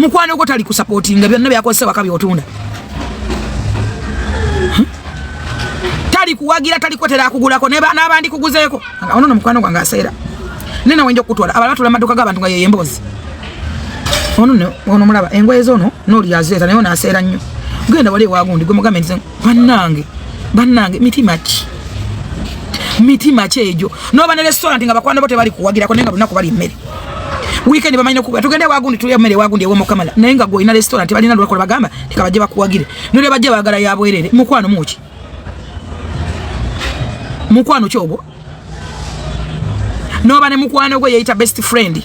mukwano gwo tali ku supportinga byonna byakozesa wakabi otunda tali kuwagira tali kotera akugulako n'abandi kuguzeeko ono no mukwano gwange aseera nena wenjo kutwala abala batula maduka g'abantu nga ye mbozi ono mulaba engoye zono noli azeta nayo naseera nnyo genda wali wagundi gwe mugambe nze bannange mitima kyejo noba ne restaurant nga bakwano bote bali kuwagirako nenga lunako bali mmere weekend bamanyina kuba tugende wagundi tulya mmere wagundi ewo mukamala nenga go ina restaurant balina lwako bagamba tikabaje bakuwagire nole baje bagala yabwerere mukwano muki mukwano kyobo noba ne mukwano gwe yeyita best friend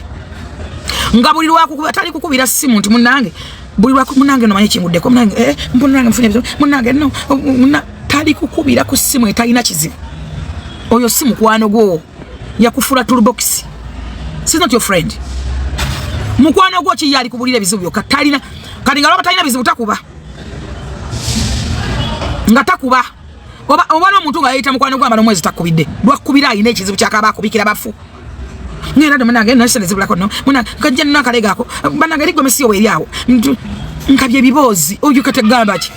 nga buli lwako kuba tali kukubira simu nti munange buli lwako munange no manyi kinguddeko munange munange mfune munange no tali kukubira ku simu etalina kizibu oyo simu kwano gwo yakufula toolbox she's not your friend mukwano gwo ki yali kubulira bizibu byo katalina kali nga talina bizibu takuba nga takuba oba no muntu nga yita mukwano gwo amano mwezi takubidde lwakubira ine ekizibu kyakaba kubikira bafu ngenda munange nasene zibulako no munange kajja nakalegako banange ligwe mesiyo weryawo nkabye bibozi oyo kategamba ki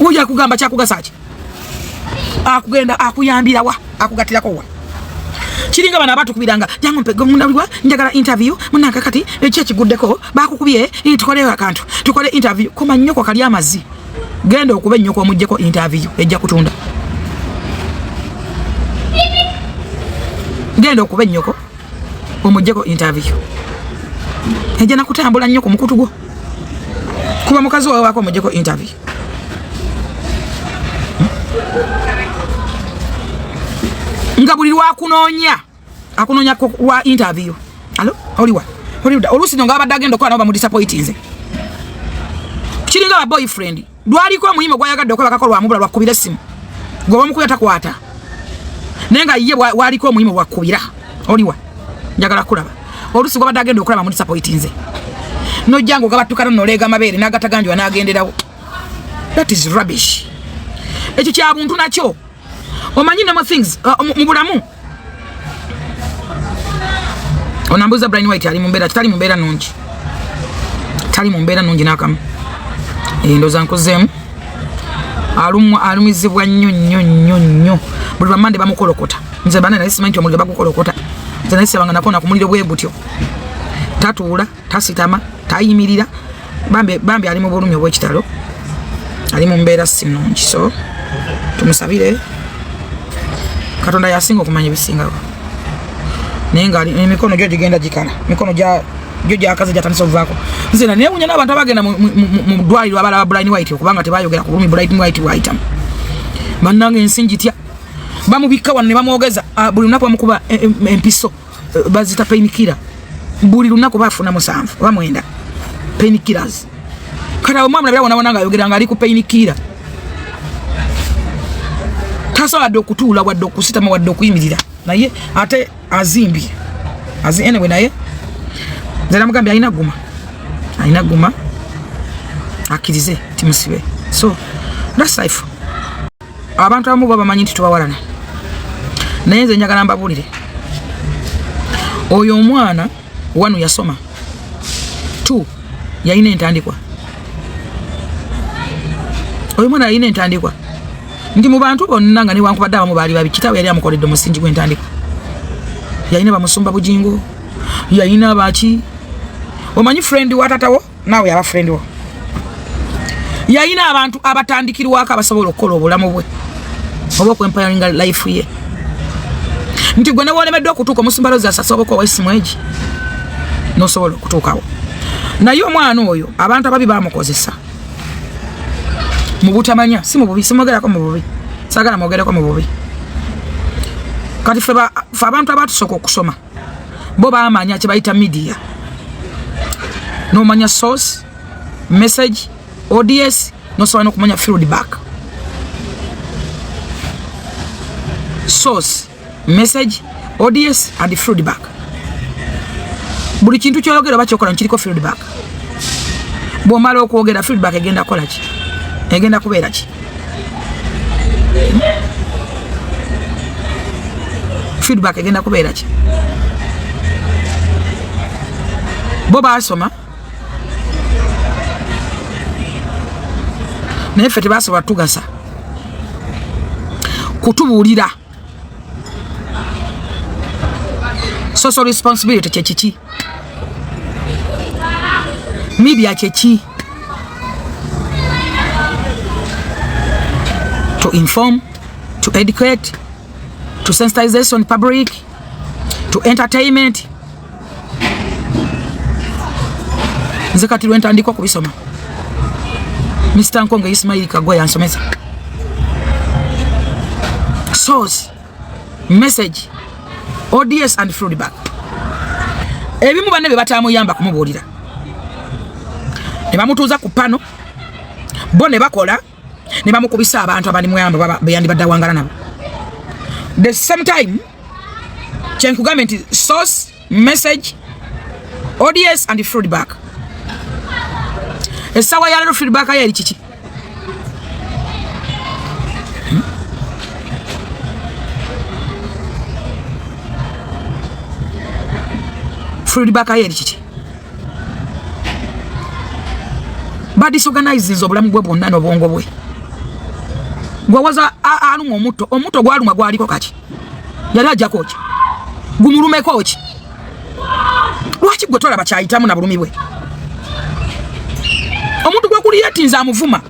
oyo akugamba kyakugasaki akugenda akuyambira wa akugatirako wa kiringa bana abantu kubiranga jangu mpego munaliwa njagala interview munange kati ekye kiguddeko bakukubye tukole akantu tukole interview koma nnyoko kali amazi genda okube nnyoko omujjeko interview ejja kutunda genda okube nnyoko omujjeko interview ejja nakutambula nnyoko mukutu gwo kuba mukazi wawe wako omujjeko interview nga buli lwakunoonya akunoonya wa interview alo oliwa olusi no nga abadde agenda okuba nabo bamudisappointinze kiringa aba boyfriend lwaliko omulimu gwayagadde okuba bakakolwa mubula lwakubira essimu gwe bamukubira takwata naye nga ye waliko omulimu lwakubira oliwa njagala kulaba olusi gwabadde agenda okulaba bamudisappointinze nojja nga ogabattukana noleega amabeere n'agataganjwa n'agenderawo that is rubbish ekyo kya buntu nakyo omanyi namo things mubulamu onambuza Brian White ali mumbera tali mumbera nungi tali mumbera nungi nakamu ndoza nkozemu alumizibwa nnyo buli bamande bamukolokota nze bana nalisi manti omuliro bagukolokota nze nalisi banga nakona ku muliro bwe butyo tatuula tasitama tayimirira bambi ali mu bulumi obw'ekitalo ali mu mbeera sinungi so tumusabire Katonda yasinga okumanya ebisingako naye nga emikono gyo gigenda gikala mikono gyo gyakaze gyatandisa ovaako nze newunya n'abantu abagenda mu ddwaliro abalaba Brian White okubanga tebayogera ku bulumi Brian White bwayitamu bannange ensi ngitya bamubikka wano ne bamwogeza buli lunaku bamukuba empiso bazita painkiller buli lunaku bafuna 7 oba 9 painkillers kati awo mwamulabira wonawona nga ayogera nga ali ku painkiller tasobola okutuula wadde okusitama wadde okuyimirira naye ate azimbye anyway naye nze namugambye alina guma akkirize timusibe so that's life abantu abamu babamanyi nti tubawalana naye nze njagala mbabuulire oyo omwana wanu yasoma 2 yalina entandikwa oyo mwana yalina entandikwa ndi mu bantu bonna nga newankubadde abamu baali babi kitawe yali amukoledde omusingi gw'entandikwa yalina bamusumba bujingo yalina baki omanyi friend wa tatawo naawe yaba friend wo yalina abantu abatandikirwako abasobola okukola obulamu bwe oba okwempayaringa life ye nti gwe newolemedde okutuuka omusumba lozi asasoboka owaisimu egi nosobola okutuukawo naye omwana oyo abantu ababi bamukozesa mubutamanya si mububi simwogerako mububi sagala mwogereko mububi kati fe abantu abatusooka okusoma bo bamanya kyebayita media nomanya source message ODS nosobola nokumanya feedback source message ODS and feedback buli kintu kyoyogera oba kyokola nkiriko feedback bwomala okwogera feedback egenda kola ki egenda kubeera ki feedback egenda kubeera ki bo basoma naye ffe tebasobola tugasa kutubuulira social responsibility kyekiki, media kyeki, to inform, to educate, to sensitization public, to entertainment. Nze kati lwentandikwa kubisoma Mr. Nkonge Ismail Kagwa yansomesa source, message, ODS and feedback. Ebimu banne bebatamuyamba kumubuulira ne bamutuuza ku pano bo ne bakola ne bamukubisa abantu abali muyamba beyandibadde awangala nabo. The same time kyenkugambye nti source, message, ODS and feedback. Esawa ya lero feedback yali kiki? Feedback yali kiki? Badisorganize obulamu bwe bwonna n'obwongo bwe. Gwawaza aluma omuto gwaluma gwaliko kati yali ajjako ki gumulumeko ki lwaki gwe tolaba kyayitamu na bulumi bwe omuntu gwe kuli yetinza amuvuma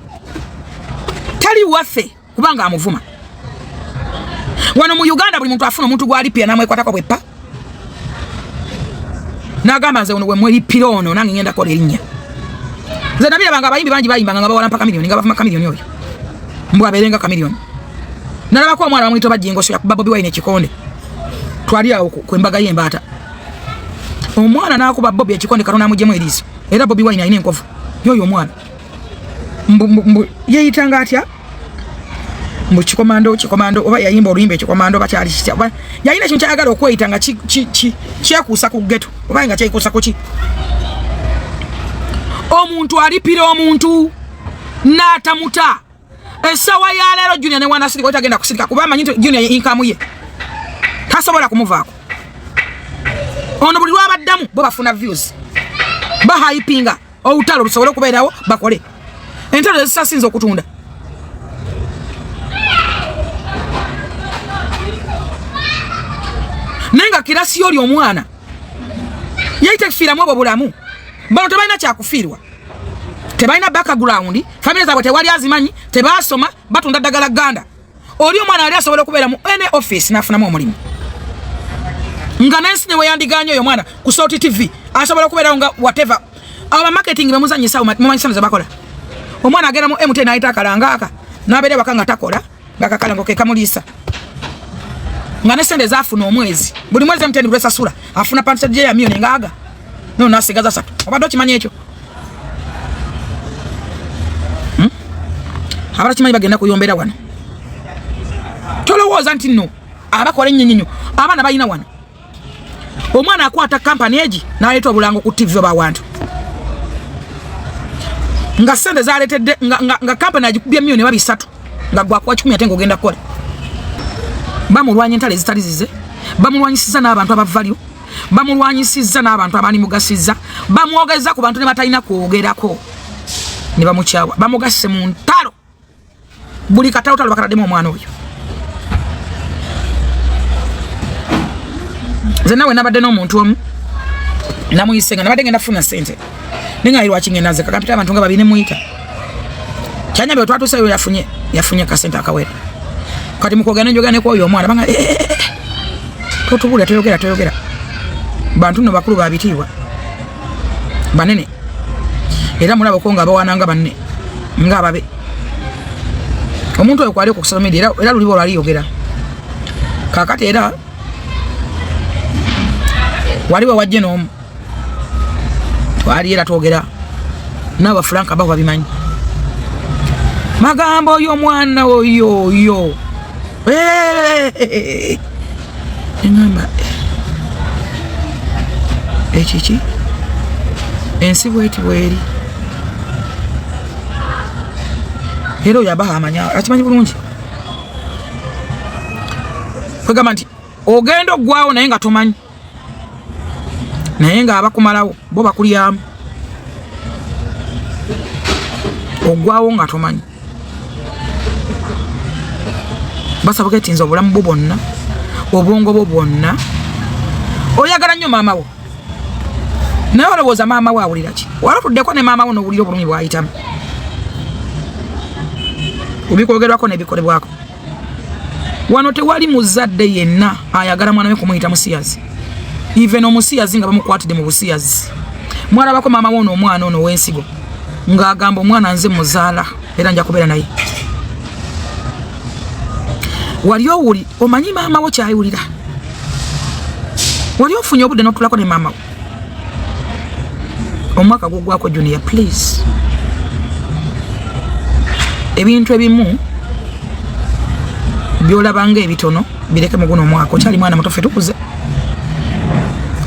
tali waffe kubanga amuvuma wano mu Uganda buli muntu afuna omuntu gwalipya namwekwatako bweppa n'agamba nze ono we mwelipira ono nange ngenda kola erinnya nze nabirabanga abayimbi bangi bayimbanga nga bawala mpaka miliyoni nga bafuma kamiliyoni oyo mbwa berenga kamiliyoni nalabako omwana bamwita bajingoso yakuba Bobi Wine ekikonde twali awo kwembaga yembaata omwana nakuba Bobi ekikonde Katonda amujjemu eriiso era Bobi Wine alina enkovu yoyo omwana yeyitanga atya mbu kikomando oba yayimba oluyimba ekikomando bakyali kitya oba yalina ekintu kyayagala okweyita nga kyekuusa ku ghetto oba nga kyekuusa ku ki omuntu alipira omuntu n'atamuta. Esawa ya lero Junior ne wana sirika otagenda kusirika kuba amanyi Junior income ye tasobola kumuvaako. Ono buli lwabaddamu bo bafuna views ba hypinga olutalo lusobola okubeerawo bakole entalo zisasinza okutunda. Nenga kirasi yoli omwana yaita kufiramu obwo bulamu bano tebalina kyakufiirwa tebalina background family zaabwe tewali azimanyi tebasoma batunda ddagala ganda oli omwana ali asobola okubeera mu any office nafunamu omulimu nga nensi ne weyandiganya oyo mwana ku Salt TV asobola okubeera nga whatever aba marketing bamuzanyisa mumanyi sana zabakola omwana agenda mu MT naita kalangaka nabere wakanga takola ngakakalango ke kamulisa nga nesende zafuna omwezi buli mwezi MT ni kulesa sura afuna percentage ya milioni ngaga no nasigaza satu obadde kimanyi ekyo abala kimanyi bagenda kuyombera wano tolowooza nti nno abakola ennyinyinyo abaana balina wano omwana akwata kampani egi n'aleeta obulango ku TV b'abantu nga sente zaletedde nga kampani agikubye milioni babisatu nga gwakuwa 10 ate ng'ogenda kukola bamulwanya entale ezitali zize bamulwanyisiza n'abantu abavalyo bamulwanyisiza n'abantu abali mugasizza bamwogeza ku bantu ne batalina kwogerako ne bamukyawa bamugasise mu ntalo buli katawutalo bakaladdemu omwana oyo nze nawe nabadde n'omuntu omu namuyisenga nabadde ngenda funa sente nengayirwa kingenda nze kakapita abantu nga babine muyita kyanyambe twatuseyo yafunye kasente akawera kati mukwogana njogera ne kwoyo omwana banga totubula toyogera bantu no bakulu babitiibwa banene era mulabo ko nga bawananga banne nga babe omuntu oyo kwali ku social media era lulibo lwali yogera kakati era waliwo wajje n'omu twali era twogera n'aba Frank abawa bimanyi magambo y'omwana oyo engamba ekiki ensi bweti bweri era oyo abaha amanya akimanyi bulungi kwegamba nti ogenda oggwawo naye nga tomanyi naye nga abakumalawo bo bakulyamu oggwawo nga tomanyi basabuketi nzo obulamu bwo bwonna obwongo bwo bwonna oyagala nnyo maama wo naye olowooza maama wo awulira ki walatuddeko ne maama wo n'owulira obulumi bw'ayitamu ebikwogerwako n'ebikolebwako wano tewali muzadde yenna ayagala mwana we kumuyita musiyazi even omusiyazi nga bamukwatidde mu busiyazi mwalabako maama wo n'omwana ono w'ensigo ng'agamba omwana nze muzaala era nja kubeera naye wali owuli omanyi maama wo kyayulira wali ofunye obudde n'otulako ne maama wo omwaka gugwako junior please ebintu ebimu byolabanga ebitono bireke mu guno omwaka okyali mwana muto ffe tukuze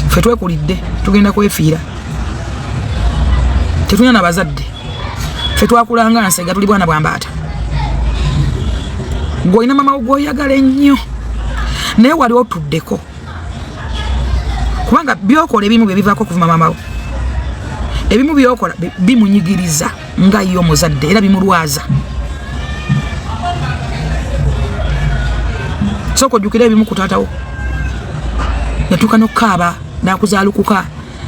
ffe twekulidde tugenda kwefiira tetulina na bazadde ffe twakulanga nsega tuli bwana bwambaata gw'olina mama wo gw'oyagala ennyo naye wali otuddeko kubanga byokola ebimu bye bivaako okuvuma mama wo ebimu byokola bimunyigiriza nga yo muzadde era bimulwaza soko jukira ebimu ku taata wo yatuuka n'okukaaba n'akuzaalukuka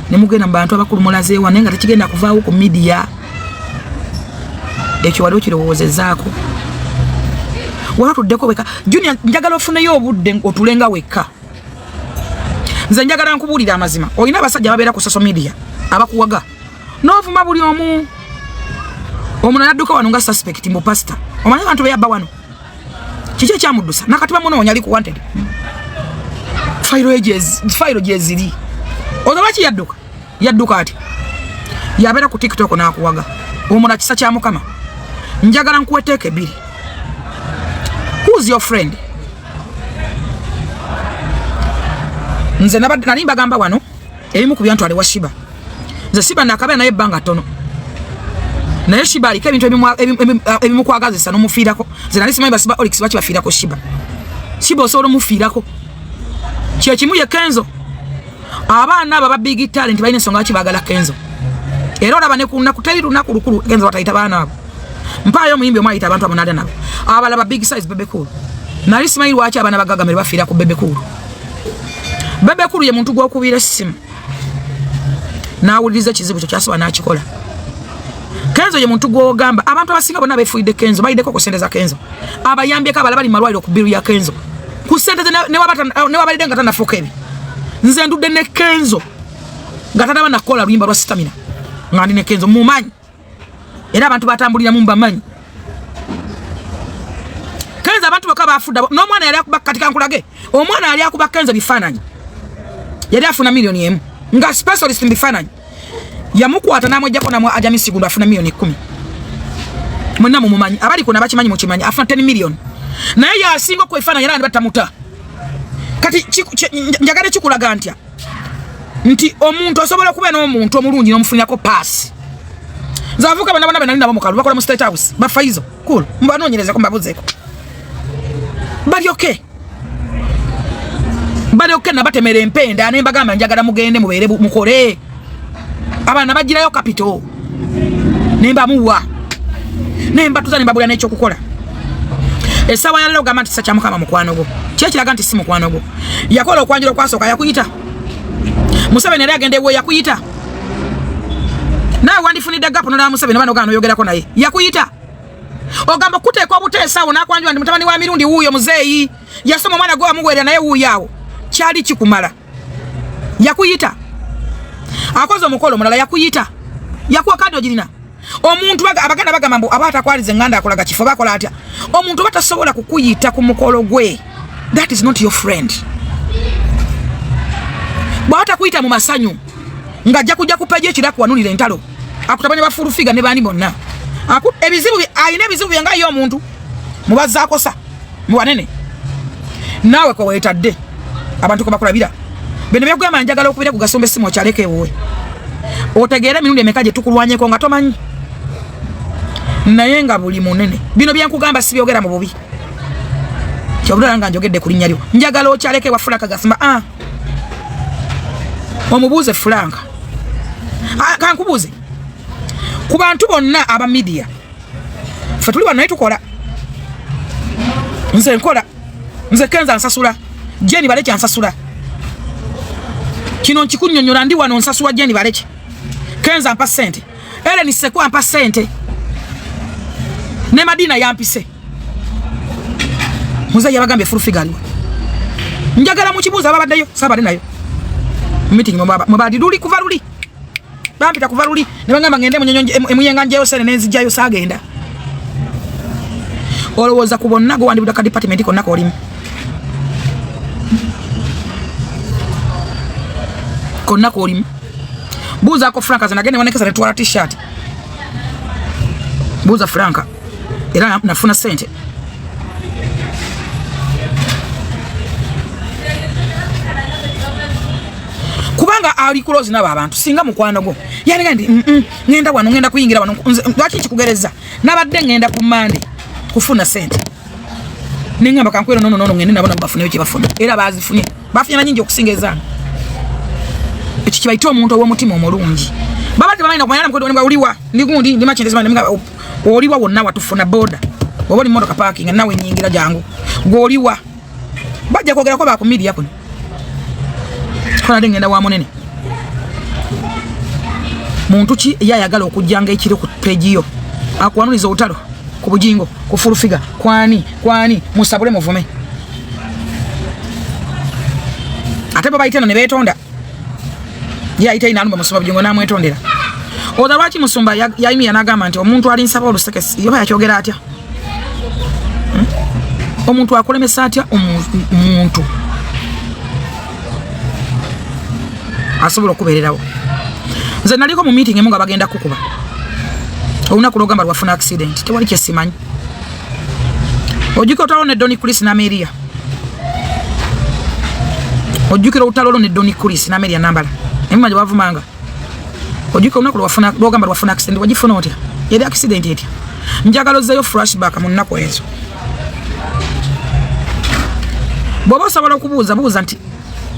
ne mugenda mu bantu abakulu mulazeewa naye nga tekigenda kuvaawo ku midiya ekyo wali okirowoozezaako wala tuddeko weka junior njagala ofuneyo obudde otulenga wekka nze njagala nkubuulira amazima olina abasajja babeera ku social media abakuwaga n'ovuma buli omu omuntu nadduka wano nga suspect mbu pastor omanyi abantu beyabba wano kiki ekyamuddusa nakati bamunoonya ali ku wanted fayiro gyeziri olwaki yadduka ati yabeera ku tiktok n'akuwaga omuna kisa kya mukama njagala nkuweteeka ebiri who's your friend nze nali mbagamba wano ebimu ku byantwale wa Shiba nze Shiba nakabeera naye ebbanga ttono naye Shiba aliko ebintu ebimukwagazisa n'omufiirako nze nali simanyi basiba Olix bakibafiirako Shiba osobola omufiirako kyekimu ye Kenzo abaana abo aba big talent balina ensonga lwaki baagala Kenzo era olaba ne kunaku teri lunaku lukulu Kenzo batayita baana abo mpaayo omuyimbi omu ayita abantu amunada nabo abalaba big size Bebe Cool nali simanyi lwaki abaana bagagamire bafiirako Bebe Cool Bebe Cool ye muntu gw'okubira essimu n'awuliriza ekizibu kyo kyasoba n'akikola Kenzo ye muntu gw'ogamba abantu abasinga bonna beefuidde Kenzo bayiddeko ku ssente za Kenzo abayambyeko abala bali malwaliro ku biru ya Kenzo ku ssente ne wabalidde nga tanafuuka ebi nze ndudde ne Kenzo nga tanaba nakola luyimba lwa stamina nga ndi ne Kenzo mumanyi era abantu batambulira mu mbamanyi Kenzo abantu baka bafudda n'omwana yali akuba katika nkulage omwana yali akuba Kenzo bifaananyi yali afuna milioni emu nga specialist mu bifaananyi yamukwata n'amwejjako namwe ajami sigulu afuna milioni 10 mwenna mumumanyi abali kuna bakimanyi mukimanyi afuna 10 milioni naye yasinga kwefaananyi era batamuta kati njagala kikulaga ntya nti omuntu osobola okuba n'omuntu omulungi n'omufunirako paasi nzavuka bana bana nabo mukalu bakola mu State House bafaizo cool mbanoonyereza ko mbabuzeeko bali okay nabatemera empenda ne mbagamba njagala mugende mubeere mukole abana bagirayo capital nemba muwa nemba tuzani babula n'ekyo kukola esawa ya leo gamba nti sacha mukama mukwano go kyekiraga nti si mukwano go yakola okwanjira okwasoka yakuyita Museveni yali agende we yakuyita nawe wandifunidde gapu nola Museveni bano gano yogerako naye yakuyita ogamba kuteekwa buteesawo nakwanjira ndi mutabani wa Mirundi wuuyo muzeeyi yasoma omwana gwe wamuweerera naye wuuyaawo kyali kikumala yakuyita akoze omukolo omulala yakuyita yakuwa kadi ogirina omuntu abaganda bagamba mbu aba atakwalize nganda akolaga kifo bakola atya omuntu batasobola kukuyita ku mukolo gwe that is not your friend bwata kuyita mu masanyu ngajja kujja kupeje ekiraku wanulira entalo akutabanye bafurufiga ne bani bonna ebizibu ayina ebizibu nga yo omuntu mubazaako sa mu banene nawe ko wetadde abantu ko bakolabira bino byagamba njagala okubira ku gasombe simu okyaleke wowe otegeera Mirundi emeka gye tukulwanyeko nga tomanyi naye nga buli munene bino byankugamba si byogera mu bubi kyobulala nga njogedde ku linnya lyo njagala okyaleke wa Franka Gasima omubuuze Franka kankubuuze ku bantu bonna aba media ffe tuli wano naye tukola nze nkola nze Kenza nsasula Jenny Baleki ansasula kino nkikunnyonnyola ndi wano nsasula Jenny Baleki Kenza ampa sente Ellen Seko ampa sente ne Madina yampise muzayi abagambe full figure njagala mu kibuuza babaddeyo sabale nayo meeting mubadi luli kuva luli bampita kuva luli ne bangamba ngende emuyenga njayo sene nenzijayo sagenda olowooza ku bonna go wandibula ka department konna kolimu konna kolimu buuza ko Franka zanagende wanekeza netwala t-shirt buuza Franka era nafuna sente kubanga ali close nabo abantu singa mukwano go yani gandi ngenda wano ngenda kuyingira wano lwaki kikugereza nabadde ngenda ku Monday kufuna sente ningamba kankwero nono ngende nabona bafune biki bafuna era bazifunye bafuna nyingi okusingeza ekyo kibaito omuntu owomutima omulungi babate bamayina kumanyana mkodo ni uliwa ndigundi ndi machendezima ndimga oliwa wonna watufuna boda oboli motoka parking nawe nyingira jangu goliwa bajja kwogera ko ba ku media kuno kona ngenda wa monene muntu ki yayagala okujjanga ekiro ku page yo akwanuliza utalo ku bujingo ku full figure kwani musabule muvume ate baba iteno ne betonda ya ite inanumba musumba bujingo namwetondera oda lwaki musumba yaimi yanagamba nti omuntu ali nsaba olusekesi yoba yakyogera atya omuntu akolemesa atya omuntu asobola okubeererawo nze naliko mu meeting emu nga bagenda kukuba olunaku lwogamba lwafuna accident tewali kyesimanyi ojjukira olutalo ne Donny Chris n'Ameria ojjukira olutalo ne Donny Chris n'Ameria nambala emmanyi bavumanga ojjukira olunaku lwogamba lwafuna accident wagifuna otya yali accident etya njagala ozzeeyo flashback mu nnaku ezo bw'oba osobola okubuuza nti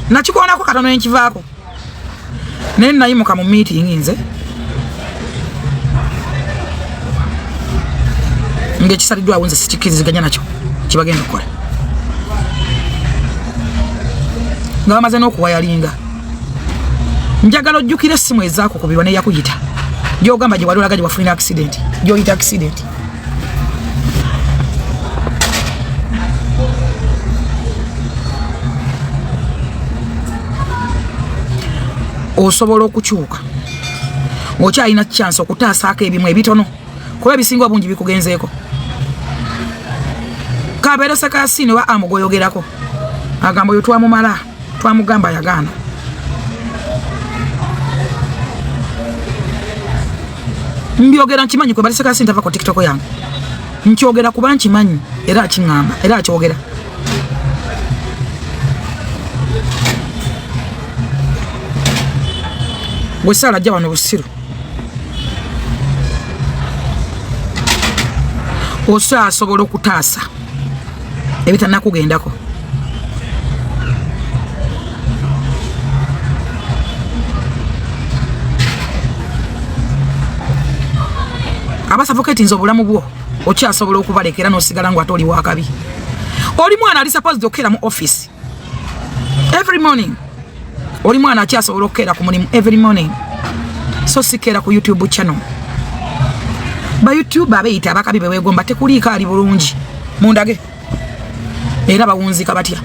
nakikoonako katono enkivaako naye nayimuka mu meeting nze ng'ekisaliddwawo nze sikikiriziganya nakyo kibagenda okukola nga bamaze n'okuwayalinga njagala ojjukira essimu ezaakukubirwa neyakuyita gy'ogamba gye wali olaga gye wafunira accident gy'oyita accident osobola okukyuka okyalina chance okutaasaako ebimu ebitono kuba ebisinga obungi bikugenzeeko kabeere sekasini wa amugoyogerako agamba oyo twamumala twamugamba yagaana mbyogera nkimanyi kwe bali sekasini tava ku TikTok yange nkyogera kuba nkimanyi era akiŋŋamba era akyogera wesala ajja wano busiru osasobola okutaasa ebitanakugendako abasavoketi nze obulamu bwo okyasobola okubalekera n'osigala ngu ate oli wakabi oli mwana ali supposed okera mu office every morning oli mwana akyasobola okera ku mulimu every morning so sikera ku YouTube channel ba YouTube abeeyita abakabi bewegomba tekuliika ali bulungi mundage era bawunzika batya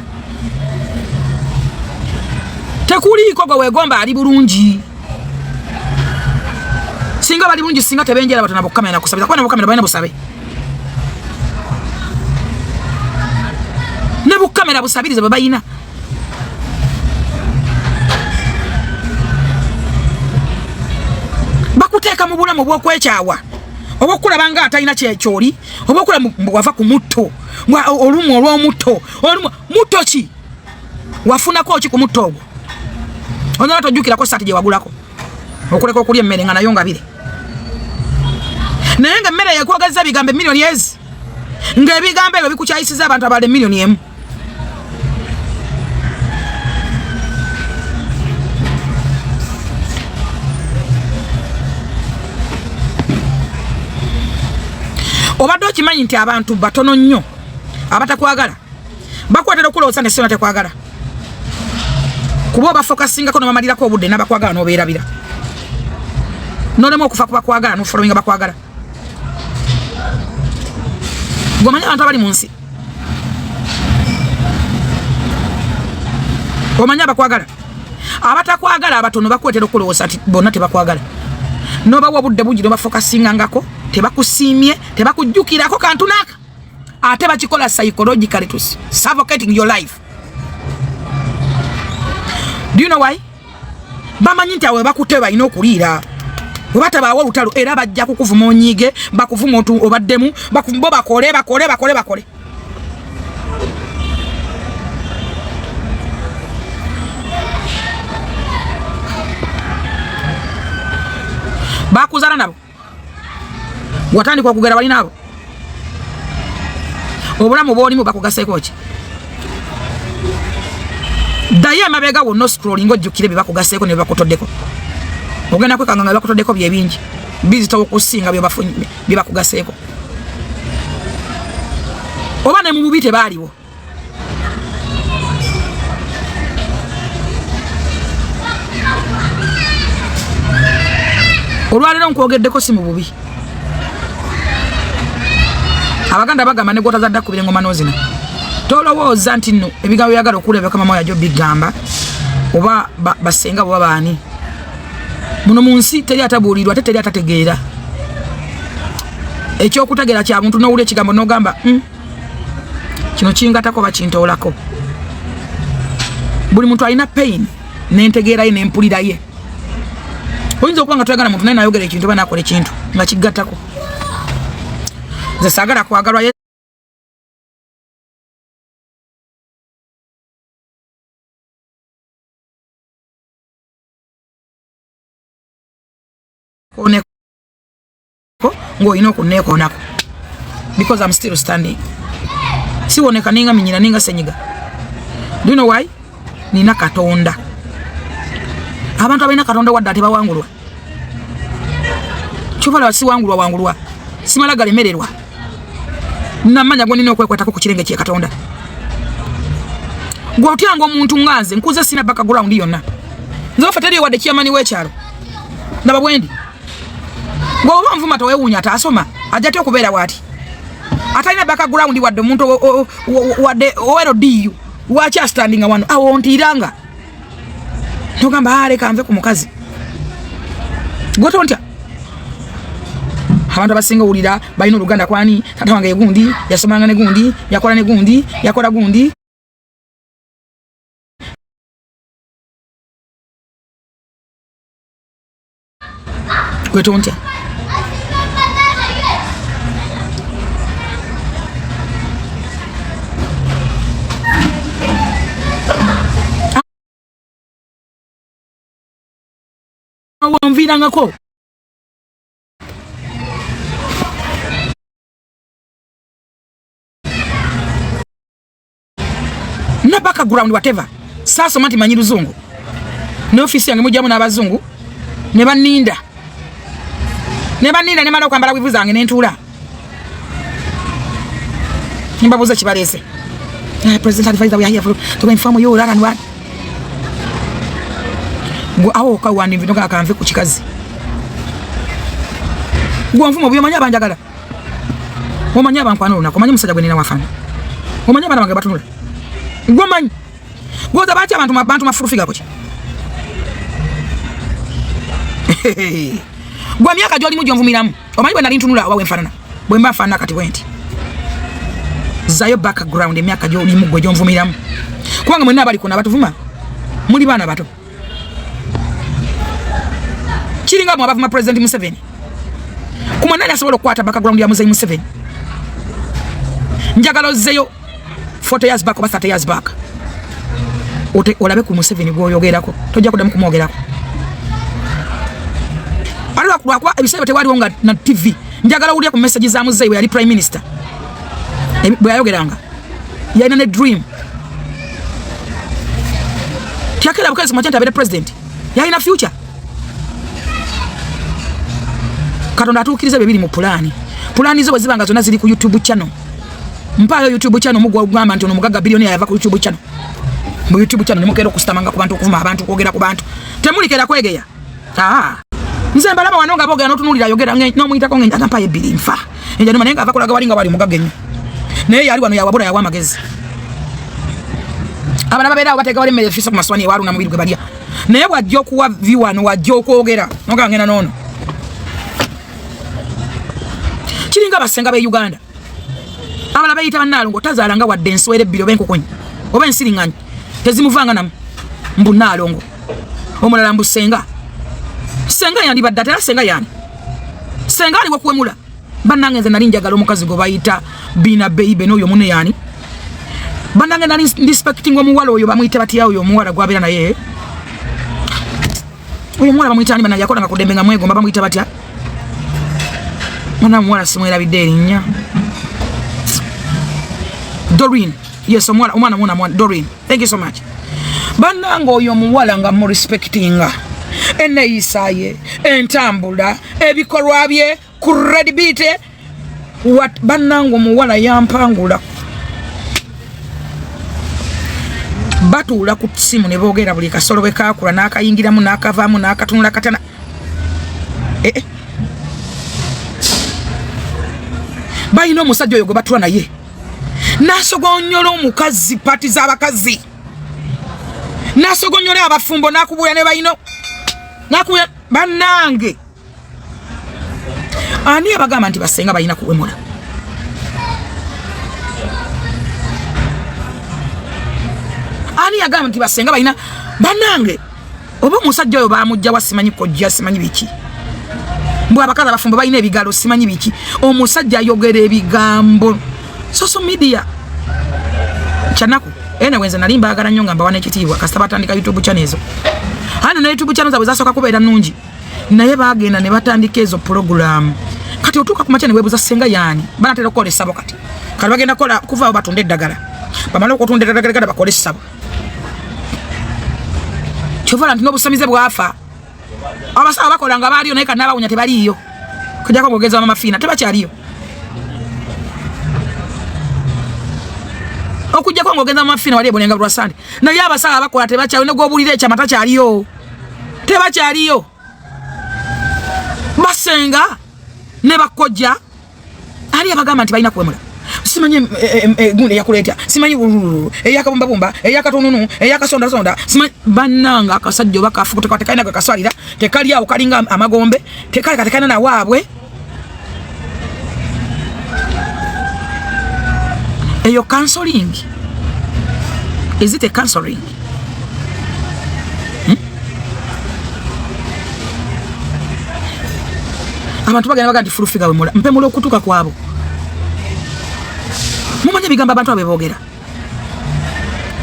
tekuliiko gwe wegomba ali bulungi singa bali bulungi singa tebenjera batana bukamera nakusabira kwa na bukamera bayina busabe ne bukamera busabirize babayina bakuteka mu bulamu bw'okwekyawa obokulabanga atalina kyoli obokula wava ku mutto olumu olw'omutto olumu mutto ki wafunako ki ku mutto ogwo onala tojjukirako sati gye wagulako okuleka okulya emmere nga nayo nga bire naye nga emmere yekwogeza ebigambo emiliyoni ezi ng'ebigambo ebyo bikukyayisiza abantu abala emiliyoni emu obadde okimanyi nti abantu batono nnyo abatakwagala bakwatera okuloza ne sona tekwagala kuba bafocusinga kono mamalira ko obudde nabakwagala no beerabira nolemo okufa kuba kwagala no following bakwagala gomanya abantu abali munsi omanya bakwagala abatakwagala abatono bakwetera okuloza ati bonna tebakwagala no bawo obudde bujiro bafocusinga ngako tebakusimye tebakujjukirako kantu naka ate bakikola psychologically to suffocating your life. Do you know why? Bamanyi nti awe bakuteba ino okuliira obatabaawo olutalo era bajja kukuvuma onyige bakuvuma otu obaddemu bakuvumbo bakole bakuzala nabo watandika okugera bali nabo obulamu bwolimu bakugaseeko ki daye mabega wo no scrolling ojjukire bye bakugaseeko ne bakutoddeko ogenda kwekanga nga bakutoddeko bye bingi bizitawo okusinga bye bafunye bye bakugaseeko oba ne mu bubi tebaaliwo olwalero nkwogeddeko si mu bubi abaganda bagamba ne gota zadda kubire ngoma nozina tolowooza nti nno ebigambo byagala okulebeka mama yajo bigamba oba basenga baba baani muno mu nsi teri atabuulirwa ate teri atategeera ekyokutegeera kya muntu n'owulira ekigambo n'ogamba kino kingatako bakintoolako buli muntu alina pain n'entegeera ye n'empulira ye oyinza okuba nga toyagala muntu naye nayogera ekintu oba nakola ekintu nga kigattako nze saagala kwagalwa ng'olina okunneekoonako because I'm still standing siwoneka ninga minyina ninga senyiga. Do you know why? Nina Katonda. Abantu abalina Katonda wadde tebawangulwa. Kyobala wangulwa simala galemererwa namanya gwo nina okwekwatako ku kirenge kye Katonda gwe otyanga omuntu nganze nkuze sina background yonna nzofa teri wadde kyamani w'ekyalo ndaba bwendi gwe oba nvuma towewuunya ataasoma ajjate okubeera bw'ati atalina background wadde omuntu wadde owero diyu wacha standing wano awo ntiiranga togamba leka nve ku mukazi gwe tontya abantu abasinga ulira balina oluganda kwani tata wange gundi yasomanga ne gundi yakola ne gundi yakola gundi gwe tontya wamvirangako na background whatever sasa mati manyi luzungu ne ofisi yange mujamu n'abazungu ne baninda ne mala okwambala wivu zange n'entuula nimbabuuza kibalese president advisor we are here to inform you that and what gwe awo okawandi nvintoka akanve ku kikazi gwe nfumo byo manya banjagala omanya abankwano lunako manyi musajja gwe nina wafana omanya bana bange batunula gwe manyi gwoza bati abantu mafurufiga koki gwe myaka gyoli mu gyonvumiramu omanyi bwe nali ntunula oba wenfanana bwe mba nfaanana kati bwenti zayo background emyaka gyoli mu gwe gyonvumiramu kubanga mwenna abali kuna batuvuma muli baana bato kiringa mu abavuma president Museveni kumanani asobola okukwata background ya Muzeyi Museveni njagala ozzeyo 40 years back oba 30 years back olabe ku Museveni gwoyogerako tojja kuddamu kumwogerako aliwa kulwakwa ebisebo tewaliwo nga na TV njagala owulira ku message za Muzeyi bwe yali prime minister bwe yayogeranga yalina ne dream tyakera bukezi machenta abere president yalina future Katonda atuukiriza bye biri mu pulaani zo bwe zibanga zonna ziri ku YouTube channel mpayo YouTube channel mugwa ugamba nti ono mugaga bilioni yava ku YouTube channel. Mu YouTube channel nimukero kustamanga ku bantu okuvuma abantu kwogera ku bantu. Temulikera kwegeya. Nze mbalaba wanonga boga notunulira yogera no muyitako ngenda nampaye bili nfa. Enja noma nenga avakolaga walinga wali mugaga nnyo. Naye yali wano yawabura yawa magezi. Abana babera bateka wali mmere fisa ku maswani walu na mubiri gwe balya. Naye wajjo kuwa viwano wajjo kwogera. Noga ngena nono. Kiringa basenga be Uganda. Abala bayita bannalongo tazalanga wadde enswere biro benkokonyi. Oba ensiringanye. Tezimuvanga namu. Mbu nalongo. Omulala mbu senga. Senga yandi badata senga yani. Senga ali wakuwemula. Bannange nze nali njagala omukazi go bayita Bina Baby n'oyo mune yani. Bannange nali respecting omuwala oyo bamuyita batya oyo omuwala gwabera naye. Oyo muwala bamuyita ani bannange yakolanga kudembenga mwego bamuyita batya. Mwana muwala simwera bideri nya. Doreen. Yes, omwana Doreen. Thank you so much. Bannange oyo omuwala nga mu respectinga. Ene isaye, entambula, ebikolwa bye, credibility, what bannange omuwala yampangula. Batula ku simu ne boogera buli kasolo bwe kaakula n'akayingiramu n'akavaamu n'akatunula katana. Bayina omusajja oyo gwe batula naye. Nasogonyola omukazi pati z'abakazi. Nasogonyola abafumbo n'akubuya ne bayino. Nakuya bannange. Ani abagamba nti basenga bayina kuwemula. Ani agamba nti basenga bayina bannange. Oba omusajja oyo bamujja wasimanyi kojja simanyi biki. Mbwa abakazi abafumbo bayina ebigalo simanyi biki. Omusajja ayogera ebigambo. Social media. Chanaku. Wenze nalimba agala nnyo ngamba wana ekitiibwa kasita batandika YouTube channel ezo. Hano na YouTube channel zawe zasoka kubeera nnungi. Naye bagenda ne batandika ezo program. Kati otuuka ku machane webuza senga yani. Banatera okole sabo kati. Kali bagenda kola kuva batunde eddagala. Bamala okutunda eddagala bakole sabo. Chovala ntino busamize bwafa. Abasaba bakolanga baliyo naye kanaba unya tebaliyo. Kujja ko bogeza mama fina tebakyaliyo. Okujja ko ngogeza mama fina wali bonenga lwa sande. Na yaba sala bakola tebakyaliyo ne gobulire cha mata kyaliyo. Tebakyaliyo. Basenga ne bakojja ali abagamba nti balina kwemula. Simanyi gunde yakuletya simanyi eyakabumba bumba eyakatununu eyakasonda sonda simanyi bannanga akasajjo bakafukuta katekaina kakaswalira tekali awo kalinga amagombe tekali katekana na waabwe eyo counseling. Is it a counseling? Abantu bagenda bagandi fulufiga wemula mpemula okutuka kwabo. Mumanye bigamba abantu abebogera.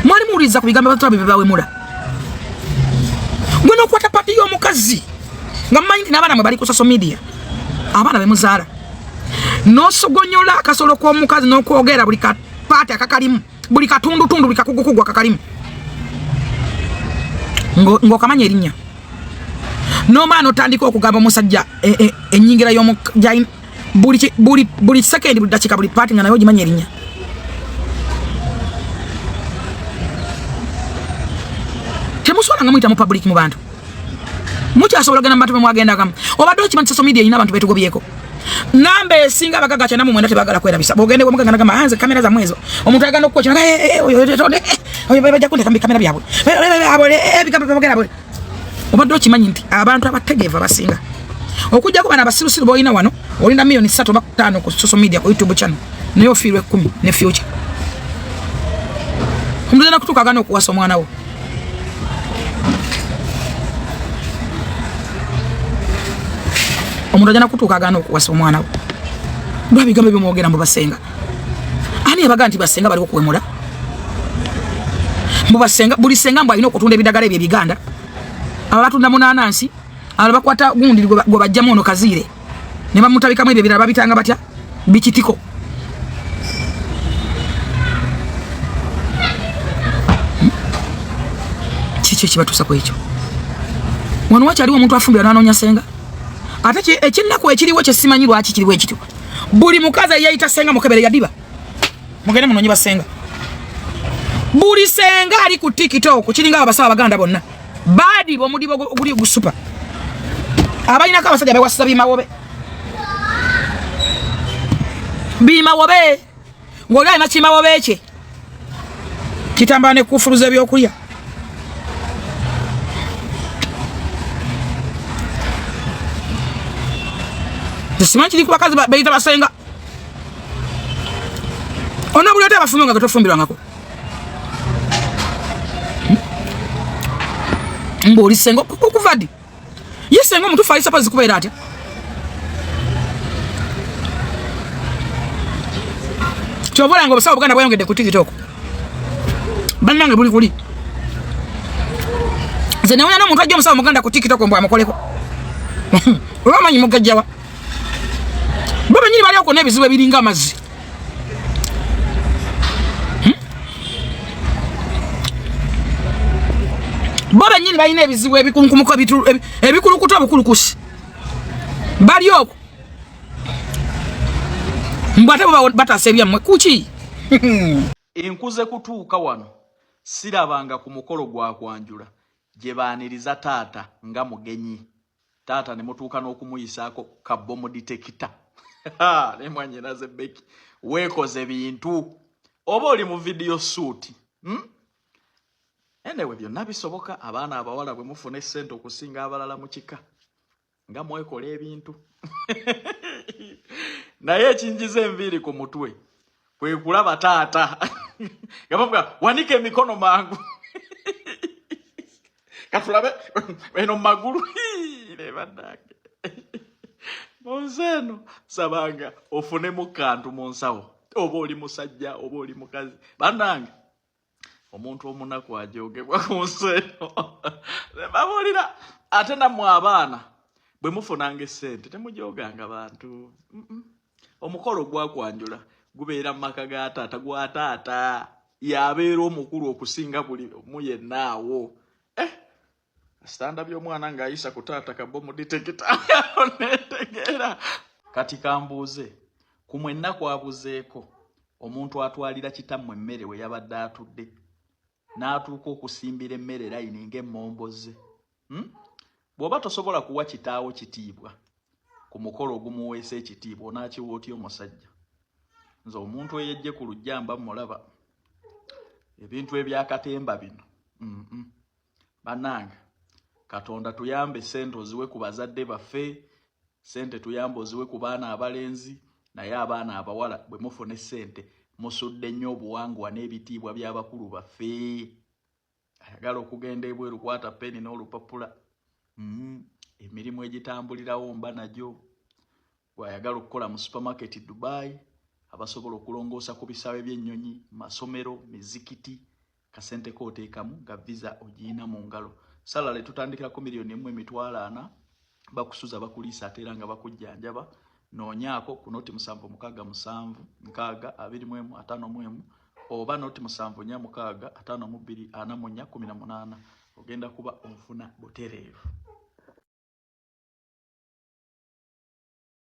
Mwali muliza ku bigamba abantu abebawemula. Gwe nokwata pati y'omukazi nga mmanyi nti n'abaana mwe bali ku social media abaana bemuzaala n'osogonyola akasolo k'omukazi n'okwogera buli kapaati akakalimu buli katundutundu buli kakugukugwa akakalimu ng'okamanya erinnya n'omwana otandika okugamba omusajja ennyingira y'omujjayi buli sekendi buli dakiika buli paati nga naye ogimanya erinnya. Temuswala nga muyita mu public mu bantu. Mukyasobola genda mu bantu mwagenda obadde okimanyi social media ina abantu betugobyeko. Namba esinga abagaga kyana mu mwenda tebagala kwerabisa. Bogende kwa muganga nagamba hanze kamera za mwezo. Omuntu agenda okukocha oyo bajja kunde kamera byabwe. Bigamba bogera bwe. Obadde okimanyi nti abantu abategeeva basinga. Okujja ku bana basirusiru boyina wano olinda milioni 3 oba 5 ku social media ku YouTube channel. Nayo ofirwe 10 ne future. Omuntu na kutuka gano okuwasa omwana wo. Omuntu ajana kutuka agana okuwasa omwana we. Ndwa bigambo byomwogera mu basenga. Ani abaga nti basenga bali okuwemula? Mu basenga buli senga mbu alina okutunda ebidagala ebyo ebiganda. Abatunda munanansi, abakwata gundi gwe bajjamu ono kaziire. Ne bamutabikamu ebyo birala babitanga batya? Bikitiko. Kiki kibatuusa ku ekyo? Wano wakyaliwo omuntu afumbira n'anoonya senga? Ate ekinnaku ekiriwo kye simanyi lwaki kiriwo ekityo. Buli mukazi yayita senga mukebere yadiba. mugende munonyi basenga buli senga ali ku TikTok kiringa abasaba baganda bonna badi bomudibo oguli gusupa abayina ka basajja bewasa bimawobe ngoli ayina kimawobe kye kitambala ne kufuruza ebyokulya simanyi kiri ku bakazi beyita basenga ona buli ote abafumbirwa nga tofumbirwangako mboli senga okuva ddi ye senga omutuufu ali suppose kubeera atya kyobolanga obusawo buganda bweyongedde ku TikTok bannange buli kuli nze newunya n'omuntu ajja omusawo muganda ku TikTok mbw amukoleko oba amanyi mugajjawa bo benyini bali okwo n'ebizibu ebiringa amazzi bo benyini balina ebizibu ebikulukuta obukulukusi bali okwo mbwate bo batasa ebyammwe kuki enkuze kutuuka wano sirabanga ku mukolo gwa kwanjula gye baaniriza taata nga mugenyi taata ne mutuuka n'okumuyisaako kabbomu ditekita ne mwanyina Zebeki weekoze bintu oba oli mu video shoot enewe byonna bisoboka abaana abawala bwe mufuna essente okusinga abalala mu kika nga mwekola ebintu naye ekinjiza enviiri ku mutwe kwe kulaba taata yababwa wanike emikono mangu katulabe eno magulu lebadake monzeno sabanga ofune mu kantu monsawo oba oli musajja oba oli mukazi bannange omuntu omunaku ajogebwa ku nseno babulira ate nammwe abaana bwe mufunanga essente temujoganga bantu omukolo gwakwanjula gubeera mu maka ga taata gwa taata yabeera omukulu okusinga buli omu yennaawo sitanda by'omwana ng'ayisa ku taata kabbomu ditekita netegeera kati kambuuze ku mwenna kwabuzeeko omuntu atwalira kitammwe emmere we yabadde atudde n'atuuka okusimbira emmere layini ng'emmomboze bw'oba tosobola kuwa kitaawo kitiibwa ku mukolo ogumuweesa ekitiibwa onaakiwa otya omusajja nze omuntu eyejje ku lujjamba mulaba ebintu ebyakatemba bino bannange Katonda tuyambe sente oziwe ku bazadde baffe sente tuyambe oziwe ku baana abalenzi naye abaana abawala bwe mufuna essente musudde nnyo obuwangwa n'ebitiibwa by'abakulu baffe ayagala okugenda ebweru kwata peni n'olupapula emirimu egitambulirawo mba nagyo bw'ayagala okukola mu supermarket Dubai abasobola okulongoosa ku bisaawe by'ennyonyi masomero mizikiti kasente kooteekamu nga visa ogiina mu ngalo salale tutandikirako $1,400,000 bakusuza bakuliisa ate era nga bakujjanjaba noonyaako ku noti 767 oba noti 746 52 18 ogenda kuba onfuna butereevu.